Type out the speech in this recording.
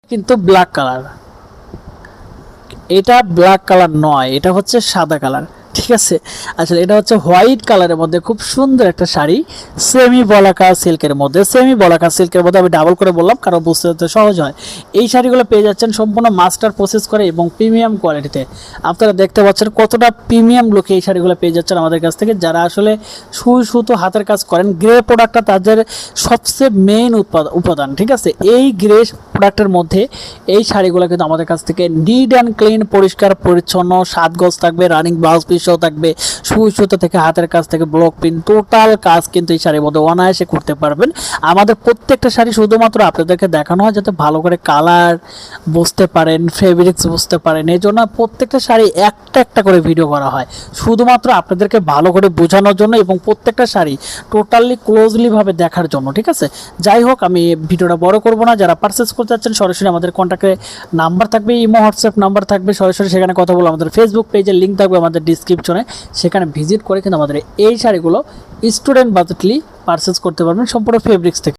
কিন্তু black colour, এটা black colour নয়, এটা হচ্ছে সাদা কালার, ঠিক আছে। আচ্ছা, এটা হচ্ছে হোয়াইট কালারের মধ্যে খুব সুন্দর একটা শাড়ি, সেমি বলাকা সিল্কের মধ্যে। সেমি বলাকা সিল্কের মধ্যে আমি ডাবল করে বললাম কারণ বুঝতে সহজ হয়। এই শাড়িগুলো পেয়ে যাচ্ছেন সম্পূর্ণ মাস্টার প্রসেস করে এবং প্রিমিয়াম কোয়ালিটিতে। আপনারা দেখতে পাচ্ছেন কতটা প্রিমিয়াম লুকে এই শাড়িগুলো পেয়ে যাচ্ছেন আমাদের কাছ থেকে। যারা আসলে সুই সুতো হাতের কাজ করেন, গ্রে প্রোডাক্টটা তাদের সবচেয়ে মেইন উপাদান, ঠিক আছে। এই গ্রে প্রোডাক্টের মধ্যে এই শাড়িগুলো কিন্তু আমাদের কাছ থেকে নিট অ্যান্ড ক্লিন, পরিষ্কার পরিচ্ছন্ন, 7 গজ থাকবে, রানিং ব্লাউজ পিসও থাকবে, সুই সুতো থেকে হাতের কাজ থেকে ব্লক প্রিন্ট টোটাল কাজ কিন্তু এই শাড়ির মধ্যে অনায়াসে করতে পারবেন। আমাদের প্রত্যেকটা শাড়ি শুধুমাত্র আপনাদেরকে দেখানো হয় যাতে ভালো করে কালার বুঝতে পারেন, ফেব্রিক্স বুঝতে পারেন, এই জন্য প্রত্যেকটা শাড়ি একটা একটা করে ভিডিও করা হয় শুধুমাত্র আপনাদেরকে ভালো করে বোঝানোর জন্য এবং প্রত্যেকটা শাড়ি টোটালি ক্লোজলি ভাবে দেখার জন্য, ঠিক আছে। যাই হোক, আমি ভিডিওটা বড় করব না। যারা পারচেস করতে যাচ্ছেন সরাসরি আমাদের কন্ট্যাক্টে নাম্বার থাকবে, ইমো হোয়াটসঅ্যাপ নাম্বার থাকবে, সরাসরি সেখানে কথা বলে আমাদের ফেসবুক পেজের লিঙ্ক থাকবে আমাদের ডিসক্রিপশনে, সেখানে ভিজিট করে কিন্তু আমাদের এই শাড়িগুলো স্টুডেন্ট বাজেটলি পারচেস করতে পারবেন সম্পূর্ণ ফেব্রিক্স থেকে।